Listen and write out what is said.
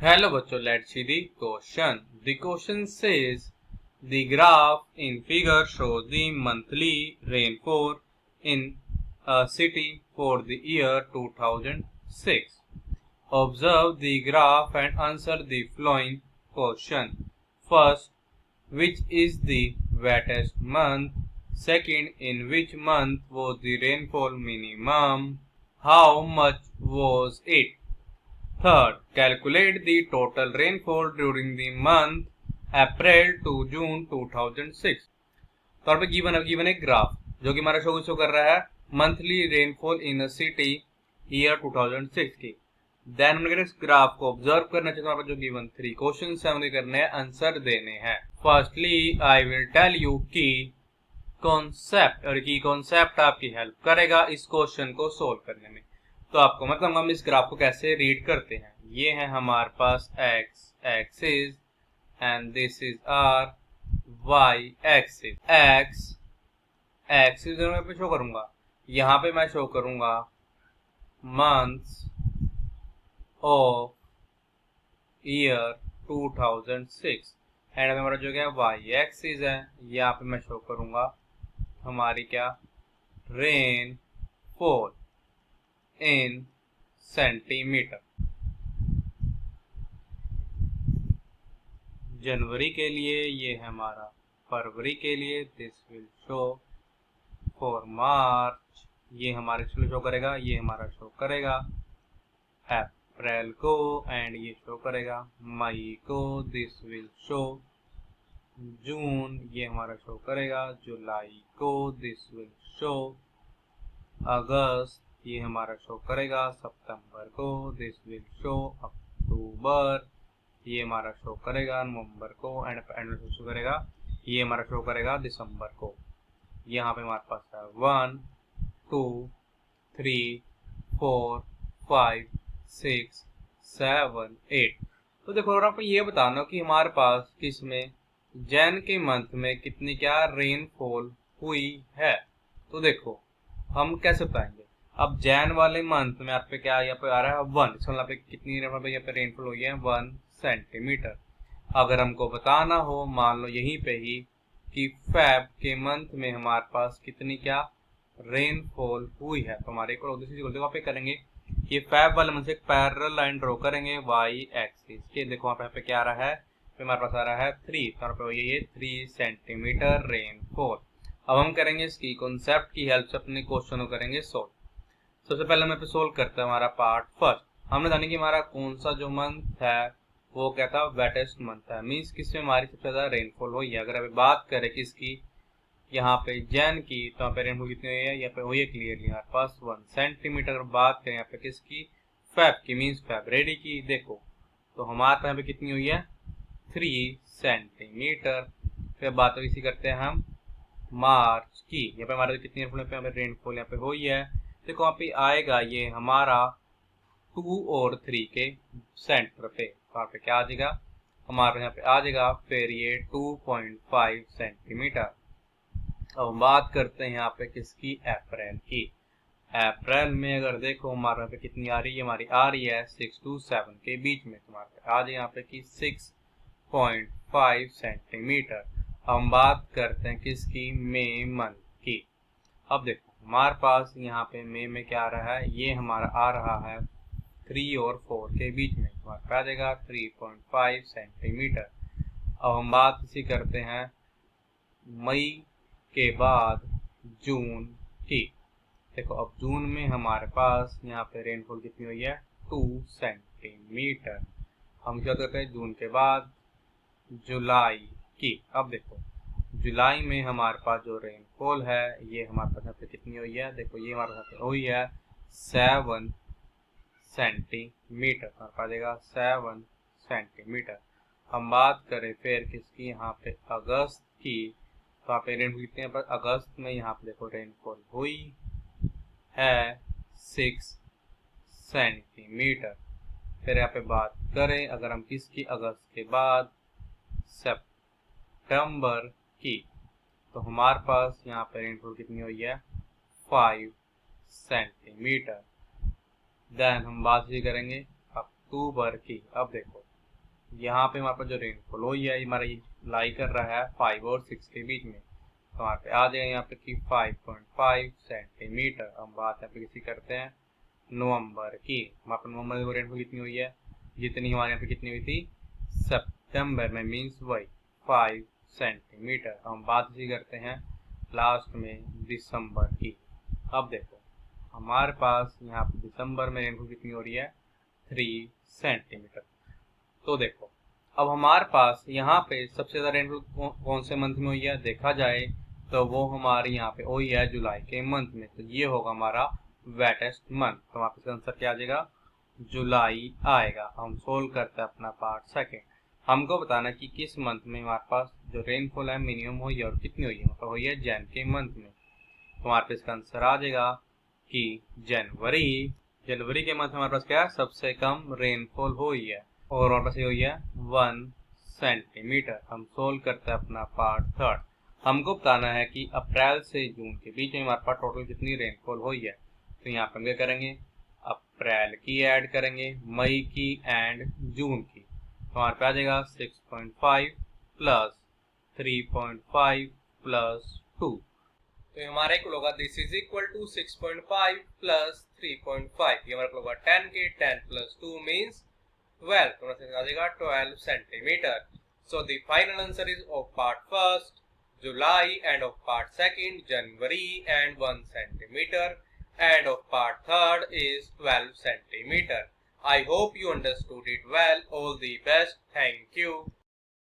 Hello bachcho, let's see the question. The question says the graph in figure shows the monthly rainfall in a city for the year 2006. Observe the graph and answer the following question. First, which is the wettest month? Second, in which month was the rainfall minimum? How much was it? Third, calculate the total rainfall during the month April to June 2006. तो पे given एक graph जो कि हमारा show कर रहा है monthly rainfall in a city year 2006 की। देन हमने इस ग्राफ को ऑब्जर्व करना चाहिए। हमारे जो गिवन 3 क्वेश्चंस हैं उन्हें करने हैं, आंसर देने हैं। Firstly I will tell you की कॉन्सेप्ट, और की कॉन्सेप्ट आपकी हेल्प करेगा इस क्वेश्चन को सोल्व करने में। तो आपको मतलब हम इस ग्राफ को कैसे रीड करते हैं। ये है हमारे पास x axis and this is our y axis. x axis मैं पे शो करूंगा, यहाँ पे मैं शो करूंगा मंथ्स ऑफ ईयर 2006 एंड हमारा जो क्या y एक्सिस है, यहाँ पे मैं शो करूंगा हमारी क्या रेन फॉल इन सेंटीमीटर। जनवरी के लिए ये है हमारा, फरवरी के लिए this will show for March, ये हमारे शो करेगा, ये हमारा शो करेगा अप्रैल को एंड ये शो करेगा मई को, दिस विल शो जून, ये हमारा शो करेगा जुलाई को, दिस विल शो अगस्त, ये हमारा शो करेगा सितंबर को, दिस विल शो अक्टूबर, ये हमारा शो करेगा नवंबर को एंड शो करेगा, ये हमारा शो करेगा दिसंबर को। यहाँ पे हमारे पास है 1 2 3 4 5 6 7 8। तो देखो अगर आपको ये बताना हो कि हमारे पास किसमें जैन के मंथ में कितनी क्या रेनफॉल हुई है, तो देखो हम कैसे बताएंगे। अब जैन वाले मंथ में आप पे क्या यहाँ पे आ रहा है 1, इसका मतलब कितनी यहाँ पे रेनफॉल हुई है 1 सेंटीमीटर। अगर हमको बताना हो मान लो यहीं पे ही कि फेब के मंथ में हमारे पास कितनी क्या रेनफॉल हुई है, तो हमारे को वहाँ पे करेंगे ये फेब वाले मंथ से एक पैरेलल लाइन ड्रॉ करेंगे वाई एक्सिस के। देखो वहाँ पे क्या आ रहा है, हमारे पास आ रहा है 3, तो पे ये 3 सेंटीमीटर रेनफॉल। अब हम करेंगे इसकी कॉन्सेप्ट की हेल्प से अपने क्वेश्चन को करेंगे सोल्व। सबसे पहले हम पे सोल्व करते हैं हमारा पार्ट फर्स्ट। हमने जाना कि हमारा कौन सा जो मंथ है वो क्या था वेटेस्ट मंथ है, मीन्स किसमें हमारी सबसे ज्यादा रेनफॉल हुई है। अगर अभी बात करें किसकी यहाँ पे जैन की, तो यहाँ पे रेनफॉल कितनी हुई है, यहाँ पे हुई है क्लियरली हमारे पास 1 सेंटीमीटर। अगर बात करें यहाँ पे किसकी फेब की, मीन्स फेब्रुअरी की, देखो तो हमारे यहाँ पे कितनी हुई है 3 सेंटीमीटर। फिर बात इसी करते हैं हम मार्च की, यहाँ पे हमारे कितनी रेनफॉल यहाँ पे हुई है, देखो वहाँ पे आएगा ये हमारा 2 और 3 के सेंटर पे, वहाँ पे क्या आ जाएगा हमारे यहाँ पे आ जाएगा फिर ये 2.5 सेंटीमीटर। अब हम बात करते हैं यहाँ पे किसकी अप्रैल की। अप्रैल में अगर देखो हमारे यहाँ पे कितनी आ रही है, हमारी आ रही है 6 to 7 के बीच में, तुम्हारे आ जाए यहाँ पे की 6.5 सेंटीमीटर। हम बात करते हैं किसकी मई मंथ की। अब देखो हमारे पास यहाँ पे मई में क्या आ रहा है, ये हमारा आ रहा है 3 और 4 के बीच में, हमारे पास आ जाएगा 3.5 सेंटीमीटर। अब हम बात इसी करते हैं मई के बाद जून की। देखो अब जून में हमारे पास यहाँ पे रेनफॉल कितनी हुई है 2 सेंटीमीटर। हम क्या करते हैं जून के बाद जुलाई की। अब देखो जुलाई में हमारे पास जो रेनफॉल है ये हमारे पास यहाँ पे कितनी हुई है, देखो ये हमारे यहाँ पे हुई है 7 सेंटीमीटर, हमारे पास आएगा 7 सेंटीमीटर। हम बात करें फिर किसकी यहाँ पे अगस्त की, तो यहाँ पे रेनफॉल कितनी है अगस्त में, यहाँ पे देखो रेनफॉल हुई है 6 सेंटीमीटर। फिर यहाँ पे बात करें अगर हम किसकी अगस्त के बाद सितंबर की, तो हमारे पास यहाँ पे रेनफॉल कितनी हुई है 5 सेंटीमीटर। देन हम बात ही करेंगे अक्टूबर की। अब देखो यहाँ पे हमारे पास जो रेनफॉल हुई है हमारा ये लाई कर रहा है 5 और 6 के बीच में, तो वहाँ पे आ जाएगा यहाँ पे कि 5.5 सेंटीमीटर। हम बात यहाँ पे किसी करते हैं नवंबर की। हमारे पास नवंबर में रेनफॉल कितनी हुई है, जितनी हमारे यहाँ पे कितनी हुई थी सितंबर में, मीन्स वही 5 सेंटीमीटर। हम बात इसी करते हैं लास्ट में दिसंबर की। अब देखो हमारे पास यहाँ पे दिसंबर में रेनफॉल कितनी हो रही है 3 सेंटीमीटर। तो देखो अब हमारे पास यहाँ पे सबसे ज़्यादा रेनफॉल कौन से मंथ में हुई है देखा जाए तो वो हमारे यहाँ पे हुई है जुलाई के मंथ में, तो ये होगा हमारा वेटेस्ट मंथ। तो वहाँ पे आंसर क्या आ जाएगा, जुलाई आएगा। हम सोल्व करते हैं अपना पार्ट सेकेंड। हमको बताना कि किस मंथ में हमारे पास जो रेनफॉल है मिनिमम हुई है और कितनी हुई है, मतलब हुई है जैन के मंथ में। तो हमारे पास इसका आंसर आ जाएगा कि जनवरी के मंथ में हमारे पास क्या है, सबसे कम रेनफॉल हुई है और हमारे पास ये हुई है 1 सेंटीमीटर। हम सोल्व करते हैं अपना पार्ट थर्ड। हमको बताना है कि अप्रैल से जून के बीच में हमारे पास टोटल कितनी रेनफॉल हुई है। तो यहाँ पर हम क्या करेंगे, अप्रैल की ऐड करेंगे, मई की एंड जून की। तो हमारे पास आ जाएगा 6.5 प्लस 3.5 प्लस 2। तो हमारा इक्वल होगा this is equal to 6.5 plus 3.5। ये हमारा इक्वल होगा 10 के 10 प्लस 2 मीन्स 12। तो आ जाएगा 12 centimetre. So the final answer is of part first July and of part second January and 1 centimeter and of part third is 12 centimeter. I hope you understood it well. All the best. Thank you.